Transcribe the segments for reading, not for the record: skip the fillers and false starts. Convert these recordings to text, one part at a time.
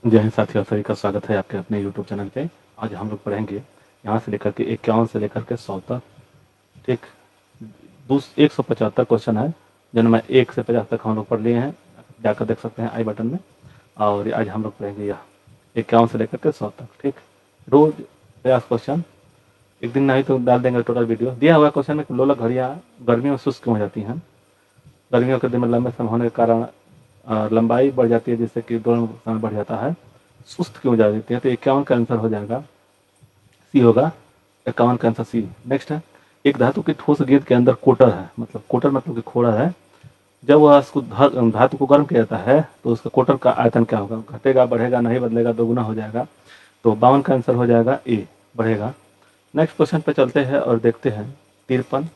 जय हिंद साथियों, सभी का स्वागत है आपके अपने यूट्यूब चैनल पे। आज हम लोग पढ़ेंगे यहाँ से लेकर के 51 से लेकर के 100 तक। ठीक, 175 क्वेश्चन है जिनमें 1 से 50 तक हम लोग पढ़ लिए हैं, जाकर देख सकते हैं आई बटन में। और आज हम लोग पढ़ेंगे यह 51 से लेकर के 100 तक। ठीक, रोज 50 क्वेश्चन, एक दिन नहीं तो डाल देंगे टोटल वीडियो। दिया हुआ क्वेश्चन में लोलक घड़ियाँ गर्मियों में शुष्क हो जाती हैं। गर्मियों के दिन में लंबे समय होने के कारण लंबाई बढ़ जाती है, जिससे कि दौड़ में समय बढ़ जाता है। सुस्त क्यों जा देती है? तो 51 का आंसर हो जाएगा, सी होगा 51 का आंसर सी। नेक्स्ट है, एक धातु की ठोस गेंद के अंदर कोटर है, मतलब कोटर मतलब कि खोड़ा है। जब वह उसको धातु को गर्म किया जाता है तो उसका कोटर का आयतन क्या होगा? घटेगा, बढ़ेगा, नहीं बदलेगा, दोगुना हो जाएगा। तो 52 का आंसर हो जाएगा ए, बढ़ेगा। नेक्स्ट क्वेश्चन पे चलते हैं और देखते हैं 53।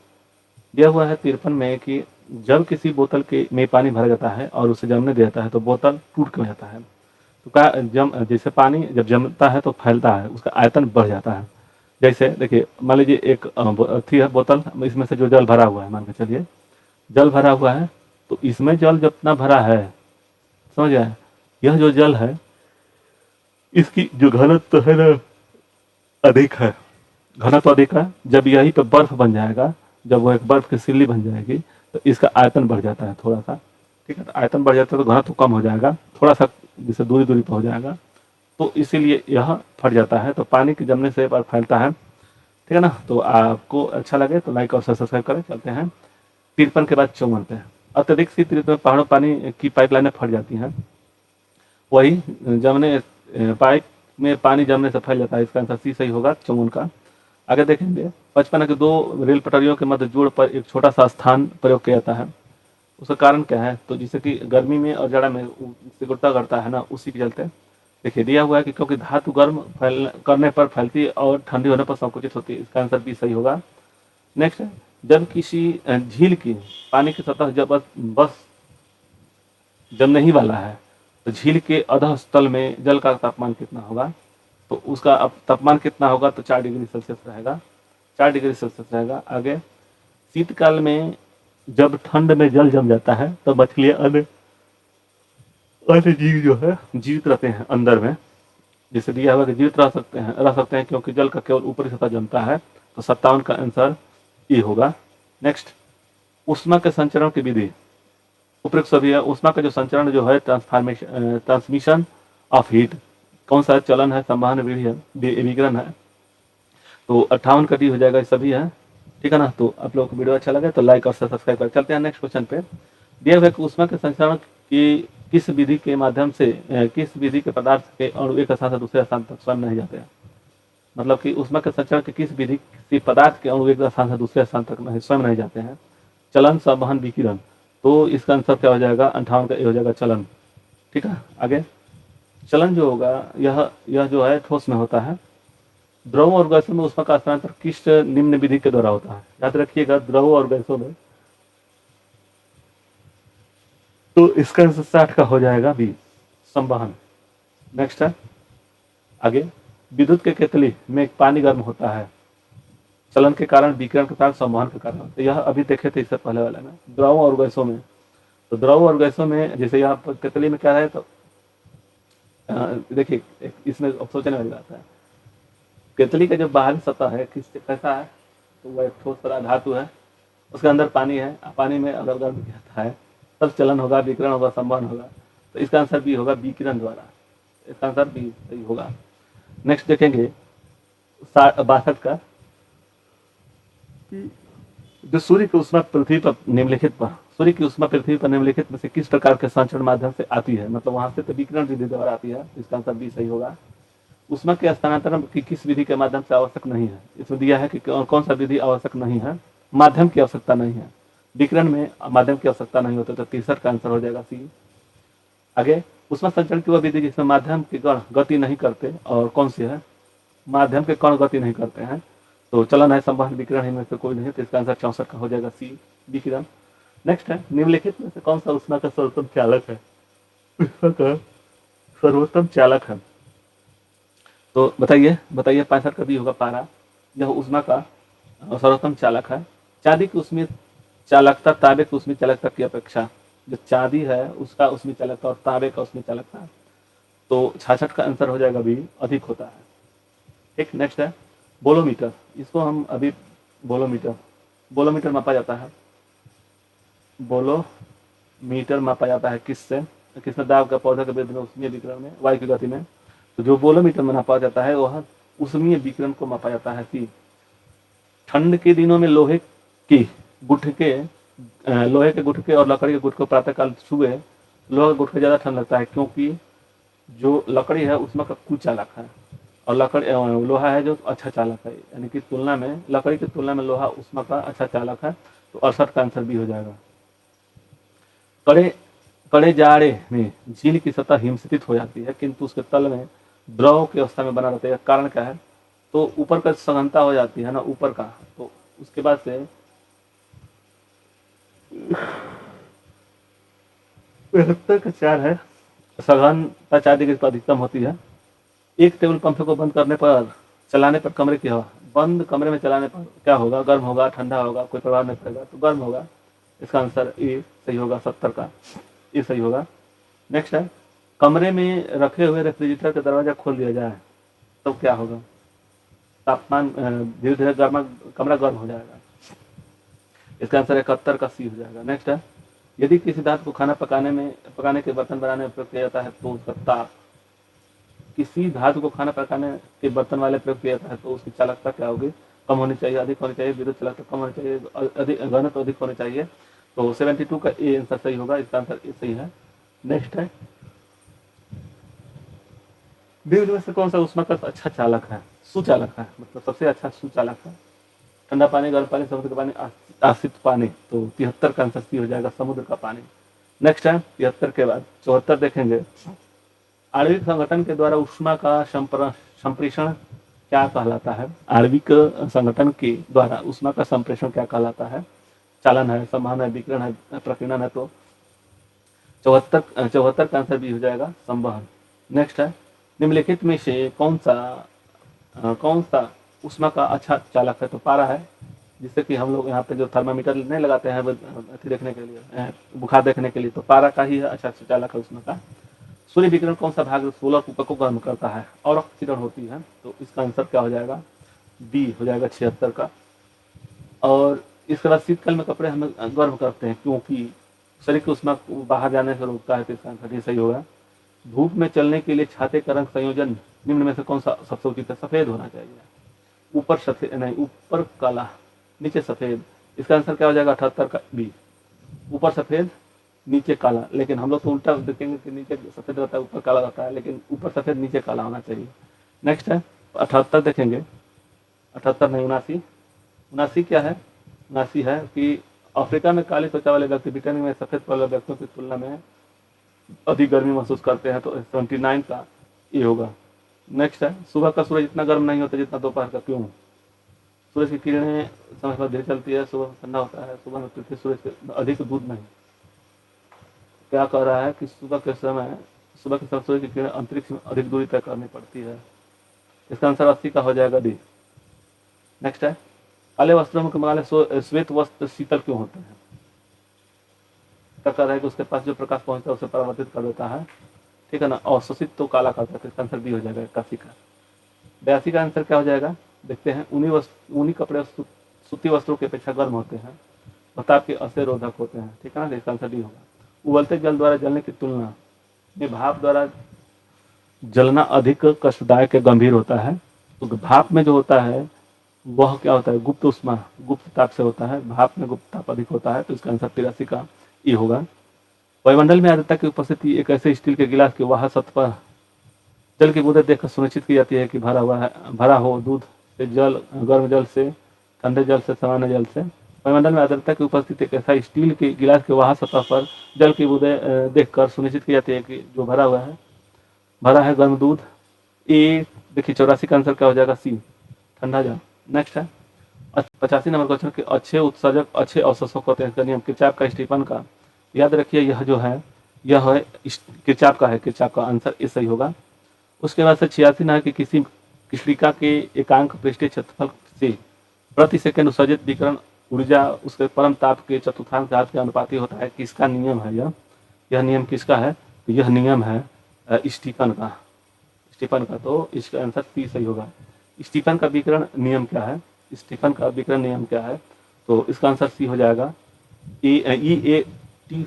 दिया हुआ है 53 में कि जब किसी बोतल के में पानी भरा जाता है और उसे जमने दिया जाता है तो बोतल टूट क्यों जाता है? तो क्या जैसे पानी जब जमता है तो फैलता है, उसका आयतन बढ़ जाता है। जैसे देखिए, मान लीजिए एक थी है बोतल, इसमें से जो जल भरा हुआ है, मान के चलिए जल भरा हुआ है, तो इसमें जल जितना भरा है, समझ आए, यह जो जल है इसकी जो घनत्व है ना अधिक है, घनत्व अधिक है। जब यहीं पे बर्फ बन जाएगा, जब वो एक बर्फ की सिल्ली बन जाएगी तो इसका आयतन बढ़ जाता है थोड़ा सा। ठीक है, तो आयतन बढ़ जाता है तो घनत्व कम हो जाएगा, थोड़ा सा जैसे दूरी दूरी पर हो जाएगा, तो इसीलिए यह फट जाता है। तो पानी के जमने से पर फैलता है। ठीक है ना। तो आपको अच्छा लगे तो लाइक और सब्सक्राइब करें। चलते हैं 53 के बाद 54 पे। अत्यधिक शीत ऋतु में पहाड़ों पानी की पाइपलाइनें फट जाती हैं। वही जमने पाइप में पानी जमने से फैल जाता है, इसका आंसर सी सही होगा 54 का। आगे देखेंगे 55 के दो रेल पटरियों के मध्य जोड़ पर एक छोटा सा स्थान प्रयोग किया जाता है, उसका कारण क्या है? तो जैसे कि गर्मी में और जाड़ा में सिकुड़ता करता है ना, उसी के चलते। देखिए दिया हुआ है कि क्योंकि धातु गर्म फैल करने पर फैलती है और ठंडी होने पर संकुचित होती है, इसका आंसर भी सही होगा। नेक्स्ट है, जब किसी झील की पानी की सतह जब बस जमने ही वाला है तो झील के अधः स्थल में जल का तापमान कितना होगा? तो उसका अब तापमान कितना होगा? तो 4 डिग्री सेल्सियस रहेगा, 4 डिग्री सेल्सियस रहेगा। आगे, शीतकाल में जब ठंड में जल जम जाता है तो मछलियां अन्य अन्य जीव जो है जीवित रहते हैं अंदर में। जैसे दिया हुआ कि जीवित रह सकते हैं क्योंकि जल का केवल ऊपरी सतह जमता है। तो 57 का आंसर ए होगा। नेक्स्ट, ऊष्मा के संचरण की विधि उपरोक्त सभी है। ऊष्मा का जो संचरण जो है ट्रांसमिशन ऑफ हीट, कौन सा चलन है? संवहन विधि है, विकिरण है। तो 58 का डी हो जाएगा, सभी है। ठीक है ना। तो आप लोगों को वीडियो अच्छा लगे तो लाइक और सब्सक्राइब कर। चलते हैं नेक्स्ट क्वेश्चन पे। दिया हुआ ऊष्मा के संचरण की किस विधि के माध्यम से किस विधि के पदार्थ के अणु एक स्थान से दूसरे स्थान तक स्वयं नहीं जाते हैं? मतलब कि ऊष्मा के संचरण की किस विधि से पदार्थ के अणु एक स्थान से दूसरे स्थान तक स्वयं नहीं जाते हैं? चलन, संवहन, विकिरण। तो इसका आंसर क्या हो जाएगा? 58 का ए हो जाएगा, चलन। ठीक है। आगे, चलन जो होगा यह जो है ठोस में होता है। द्रव और गैसों में ऊष्मा का स्थानांतर किस निम्न विधि के द्वारा होता है? याद रखिएगा, द्रव और गैसों में। तो इसका आंसर 60 का हो जाएगा बी, संवहन। नेक्स्ट है, आगे, विद्युत के केतली में पानी गर्म होता है चलन के कारण, विकिरण के कारण, संवहन के कारण। तो यह अभी देखे थे इससे पहले वाले में, द्रव और गैसों में। तो द्रव और गैसों में जैसे यहाँ पर केतली में क्या है, तो देखिए इसमें सोचने वाली बात है। केतली का जो बाहरी सतह है किस कैसा है? तो वह एक ठोस तरह धातु है, उसके अंदर पानी है, पानी में अगर गर्म किया है तब चलन होगा, विकिरण होगा, संवहन होगा। तो इसका आंसर बी होगा, विकिरण द्वारा। इसका आंसर बी सही होगा। नेक्स्ट देखेंगे 62 का, जो सूर्य की उष्मा पृथ्वी पर निम्नलिखित पर सूर्य की उष्मा पृथ्वी पर निम्नलिखित में से किस प्रकार के संचरण माध्यम से आती है? मतलब वहां से तो विकिरण विधि द्वारा आती है, इसका आंसर बी सही होगा। उष्मा के स्थानांतरण की किस विधि के माध्यम से आवश्यक नहीं है? इसमें दिया है कि कौन सा विधि आवश्यक नहीं है, माध्यम की आवश्यकता नहीं है। विकिरण में माध्यम की आवश्यकता नहीं होती, तो 63 का आंसर हो जाएगा सी। आगे, उष्मा संचरण की वह विधि जिसमें माध्यम के कण गति नहीं करते, और कौन सी है? माध्यम के कण गति नहीं करते हैं। तो चलन है, संवहन, विकिरण इनमें से कोई नहीं, तो इसका आंसर 64 का हो जाएगा सी, विकिरण। नेक्स्ट है, निम्नलिखित में से कौन सा उष्मा का सर्वोत्तम चालक है? उष्मा का सर्वोत्तम चालक है, तो बताइए बताइए। 65 का भी होगा पारा। यह उष्मा का सर्वोत्तम चालक है। चांदी की उसमें चालकता तांबे की उसमें चालकता की अपेक्षा, जो चांदी है उसका उसमें चालकता और तांबे का उसमें चालकता तो 66 का आंसर हो जाएगा बी, अधिक होता है। ठीक, नेक्स्ट है बोलोमीटर। इसको हम अभी बोलोमीटर मापा जाता है। बोलोमीटर मापा जाता है किससे? किसमें दाब का पौधा के वृद्धि में, उष्मीय विकिरण में, वायु की गति में। तो जो बोलोमीटर में मापा जाता है वह उष्मीय विकिरण को मापा जाता है। सी, ठंड के दिनों में लोहे के गुटके और लकड़ी के गुटके प्रातःकाल सुबह लोहा का गुटका ज़्यादा ठंड लगता है, क्योंकि जो लकड़ी है उसमें का कुचालक है और लोहा है जो अच्छा चालक है, यानी कि तुलना में लकड़ी की तुलना में लोहा उसमें का अच्छा चालक है। तो 68 का आंसर भी हो जाएगा। कड़े जाड़े में झील की सतह हिमस्थित हो जाती है, किंतु उसके तल में द्रव की अवस्था में बना रहता है। कारण क्या है? तो ऊपर का सघनता हो जाती है ना ऊपर का, तो उसके बाद से 72 का 4 है, सघनता 4 डिग्री पर अधिकतम होती है। एक टेबल पंखे को बंद करने पर चलाने पर कमरे की हवा, बंद कमरे में चलाने पर क्या होगा? गर्म होगा, ठंडा होगा, कोई प्रभाव नहीं पड़ेगा, तो गर्म होगा। इसका आंसर ए सही होगा, 70 का ए सही होगा। नेक्स्ट है कमरे में रखे हुए रेफ्रिजरेटर का दरवाजा खोल दिया जाए तो क्या होगा? तापमान धीरे धीरे कमरा गर्म हो जाएगा। इसका आंसर 71 का सी हो जाएगा। नेक्स्ट है यदि किसी धातु को खाना पकाने के बर्तन बनाने में प्रयोग किया जाता है तो उसका ताप, किसी धातु को खाना पकाने के बर्तन वाले प्रयोग किया जाता है तो उसकी चालकता क्या होगी? कम होनी चाहिए, अधिक होनी चाहिए, विद्युत चालकता कम होनी चाहिए, घनत्व अधिक होनी चाहिए। तो 72 का ए आंसर सही होगा, इसका आंसर ए सही है। नेक्स्ट है निम्न में से कौन सा ऊष्मा का अच्छा चालक है? सुचालक है, मतलब सबसे अच्छा सुचालक है। ठंडा पानी, गर्म पानी, समुद्र का पानी, आसित पानी। तो 73 का आंसर सी हो जाएगा, समुद्र का पानी। नेक्स्ट है 73 के बाद 74 देखेंगे। आणविक संगठन के द्वारा ऊष्मा का संप्रेषण क्या कहलाता है? आणविक संगठन के द्वारा ऊष्मा का संप्रेषण क्या कहलाता है? चालन है, संवहन है, विकिरण है, प्रकीर्णन है। तो 74 का आंसर भी हो जाएगा, संवहन। नेक्स्ट है निम्नलिखित में से कौन सा ऊष्मा का अच्छा चालक है? तो पारा है, जिससे कि हम लोग यहाँ पे जो थर्मामीटर नहीं लगाते हैं देखने के लिए, बुखार देखने के लिए, तो पारा का ही अच्छा चालक है ऊष्मा का। सूर्य विकिरण कौन सा भाग सोलर ऊतक को गर्म करता है? और ऑक्सीकरण होती है। तो इसका आंसर क्या हो जाएगा? डी हो जाएगा, 76 का। और इसके बाद शीतकाल में कपड़े हम गर्म करते हैं क्योंकि शरीर की ऊष्मा बाहर जाने से रोकता है, तो इसका आंसर सही होगा। धूप में चलने के लिए छाते का रंग संयोजन निम्न में से कौन सा सबसे उचित है? सफेद होना चाहिए, ऊपर सफेद नहीं, ऊपर काला नीचे सफेद। इसका आंसर क्या हो जाएगा? 78 का बी, ऊपर सफेद नीचे काला। लेकिन हम लोग तो उल्टा देखेंगे कि नीचे सफेद रहता है ऊपर काला रहता है, लेकिन ऊपर सफेद नीचे काला होना चाहिए। नेक्स्ट है 78 देखेंगे, 78 नहीं 79 क्या है? 79 है कि अफ्रीका में काली त्वचा वाले व्यक्ति ब्रिटेन में सफेद वाले व्यक्तियों की तुलना में अधिक गर्मी महसूस करते हैं। तो 79 का ये होगा। नेक्स्ट है सुबह का सूरज इतना गर्म नहीं होता जितना दोपहर का, क्यों? सूरज की किरणें समय पर धीरे चलती है, सुबह ठंडा होता है, सुबह में पृथ्वी सूरज के अधिक दूध नहीं। क्या कह रहा है कि सुबह के समय सूरज की किरणें अंतरिक्ष में अधिक दूरी तय करनी पड़ती है। इसका आंसर 80 का हो जाएगा, डी। नेक्स्ट है काले वस्त्रों में काले श्वेत वस्त्र शीतल क्यों होते हैं? क्या कह रहा है कि उसके पास जो प्रकाश पहुंचता है उसे परावर्तित कर देता है, ठीक है ना, अवशोषित तो काला करता है। इसका आंसर बी हो जाएगा, 81 का। 82 का आंसर क्या हो जाएगा? देखते हैं। ऊनी कपड़े सूती वस्त्रों की अपेक्षा गर्म होते हैं और ताप के असर रोधक होते हैं, ठीक है ना। इसका आंसर डी होगा। उबलते जल द्वारा जलने की तुलना में भाप द्वारा जलना अधिक कष्टदायक या गंभीर होता है। तो भाप में जो होता है वह क्या होता है? गुप्त ऊष्मा, गुप्त ताप से होता है। भाप में गुप्त ताप अधिक होता है। तो इसका आंसर 83 का ई होगा। वायुमंडल में आर्द्रता की उपस्थिति एक ऐसे स्टील के गिलास के वहां सतह पर जल की बूंदें देखकर सुनिश्चित की जाती है कि भरा हो दूध से, जल, गर्म जल से, ठंडे जल से, सामान्य जल से। वायुमंडल में आर्द्रता की उपस्थिति एक ऐसा स्टील के गिलास के वहां सतह पर जल की बूंदें देखकर सुनिश्चित की जाती है कि जो भरा है गर्म दूध। ए देखिए 84 का आंसर क्या हो जाएगा? सी, ठंडा जल। नेक्स्ट है 85 नंबर क्वेश्चन के अच्छे उत्सर्जक अच्छे अवशोषक होते हैं। नियम किरचॉफ का, स्टीफन का, याद रखिए यह जो है यह है किरचॉफ का है, किरचॉफ का आंसर ए सही होगा। उसके बाद से 86 है कि किसी कृष्णिका के एकांक पृष्ठीय क्षेत्रफल से प्रति सेकंड उत्सर्जित विकिरण ऊर्जा उसके परम ताप के चतुर्थांश घात के अनुपाती होता है। किसका नियम है यह नियम किसका है? तो यह नियम है स्टीफन का। स्टीफन का, तो इसका आंसर सी सही होगा। स्टीफन का विकिरण नियम क्या है? स्टीफन का विकिरण नियम क्या है? तो इसका आंसर सी हो जाएगा। E-A-T-4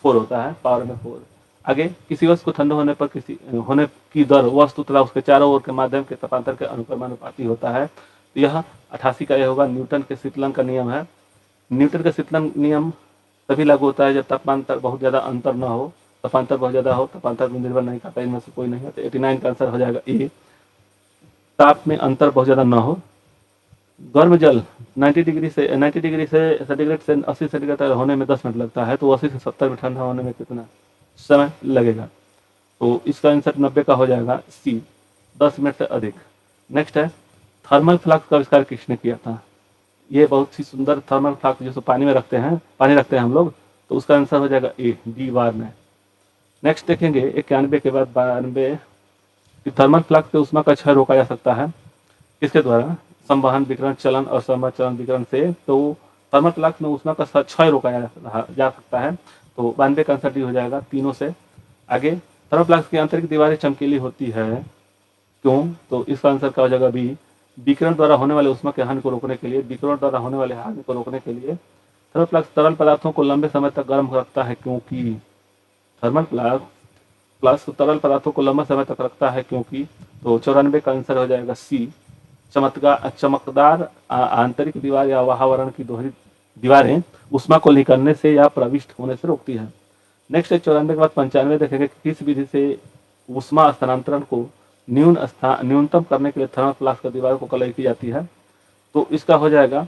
होता है, पावर में 4। आगे, किसी वस्तु को ठंडा होने पर किसी होने की दर वस्तु तथा उसके चारों ओर के माध्यम के तापांतर के अनुक्रमानुपाती होता है। तो यह 88 का यह होगा। न्यूटन के शीतलन का नियम है। न्यूटन का शीतलन नियम तभी लागू होता है जब तापमांतर बहुत ज़्यादा अंतर न हो, तापांतर बहुत ज़्यादा हो, तापांतर पर निर्भर नहीं करता, इनमें से कोई नहीं है। तो 89 का आंसर हो जाएगा ए, ताप में अंतर बहुत ज़्यादा न हो। गर्म जल 90 डिग्री से सेंटीग्रेड से 80 सेंटीग्रेड तक होने में 10 मिनट लगता है, तो 80 से 70 में ठंडा होने में कितना समय लगेगा? तो इसका आंसर 90 का हो जाएगा सी, 10 मिनट से अधिक। नेक्स्ट है, थर्मल फ्लास्क का आविष्कार किसने किया था? ये बहुत ही सुंदर थर्मल फ्लास्क जो पानी में रखते हैं, पानी रखते हैं हम लोग, तो उसका आंसर हो जाएगा ए, डी बार में। नेक्स्ट देखेंगे 91 के बाद 92 कि थर्मल फ्लास्क से ऊष्मा का क्षय रोका जा सकता है किसके द्वारा? संवहन विकिरण चलन और समचलन विकिरण से। तो थर्मल फ्लास्क में ऊष्मा का क्षय रोका जा सकता है। तो 92 का आंसर डी हो जाएगा तीनों से। आगे, थर्मल फ्लास्क की आंतरिक दीवारें चमकीली होती है, क्यों? तो इसका आंसर क्या हो जाएगा? बी, विकिरण द्वारा होने वाले ऊष्मा के हानि को रोकने के लिए। विकिरण द्वारा होने वाले हानि को रोकने के लिए थर्मल फ्लास्क तरल पदार्थों को लंबे समय तक गर्म रखता है, क्योंकि थर्मल फ्लास्क तरल पदार्थों को लंबा समय तक रखता है, क्योंकि। तो 94 का आंसर हो जाएगा सी, चमकदार आंतरिक दीवार या वातावरण की दोहरी दीवारें ऊष्मा को निकलने से या प्रविष्ट होने से रोकती है। नेक्स्ट है 94 के बाद 95 देखेंगे किस विधि से ऊष्मा स्थानांतरण को न्यूनतम करने के लिए थर्मल फ्लास्क दीवार को कलई की जाती है। तो इसका हो जाएगा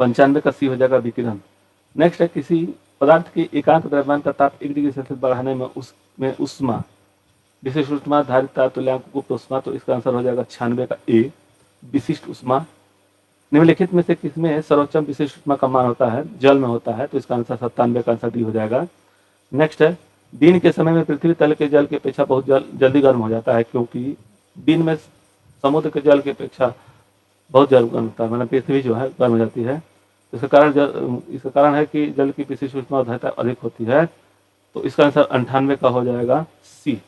95 का सी हो जाएगा विकिरण। नेक्स्ट है, किसी पदार्थ के एकांक द्रव्यमान का ताप 1 डिग्री सेल्सियस बढ़ाने में उसमें ऊष्मा विशिष्ट ऊष्मा धारित ताप तुल्यांक गुप्त ऊष्मा। तो इसका आंसर हो जाएगा 96 का ए, विशिष्ट ऊष्मा। निम्नलिखित में से किसमें सर्वोच्च विशिष्ट ऊष्मा का मान होता है? जल में होता है। तो इसका आंसर 97 का आंसर डी हो जाएगा। नेक्स्ट है, दिन के समय में पृथ्वी तल के जल की अपेक्षा बहुत जल्दी गर्म हो जाता है, क्योंकि दिन में समुद्र के जल की अपेक्षा बहुत जल्द गर्म होता है, मतलब पृथ्वी जो है गर्म हो जाती है। इसका कारण है कि जल की विशिष्ट ऊष्मा और धारिता अधिक होती है। तो इसका आंसर 98 का हो जाएगा सी।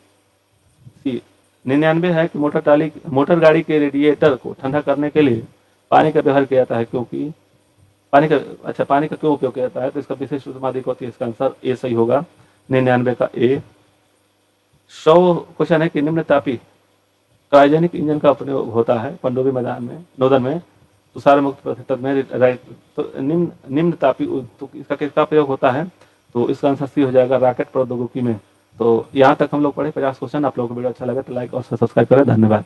99 है कि मोटर गाड़ी के रेडिएटर को ठंडा करने के लिए पानी का व्यवहार किया जाता है, क्योंकि पानी का क्यों उपयोग किया जाता है? तो इसका विशेष ऊष्मा अधिक होती है। इसका आंसर ए सही होगा, 99 का ए। 100 क्वेश्चन है कि निम्न तापी क्रायोजेनिक इंजन का प्रयोग होता है पनडुब्बी मैदान में, नोदन में, तुषार मुक्त प्रतिशत में, राइट। तो निम्न तापी तो इसका किसका प्रयोग होता है? तो इसका आंसर सी हो जाएगा, रॉकेट प्रौद्योगिकी में। तो यहाँ तक हम लोग पढ़े 50 क्वेश्चन। आप लोगों को वीडियो अच्छा लगे तो लाइक और सब्सक्राइब करें। धन्यवाद।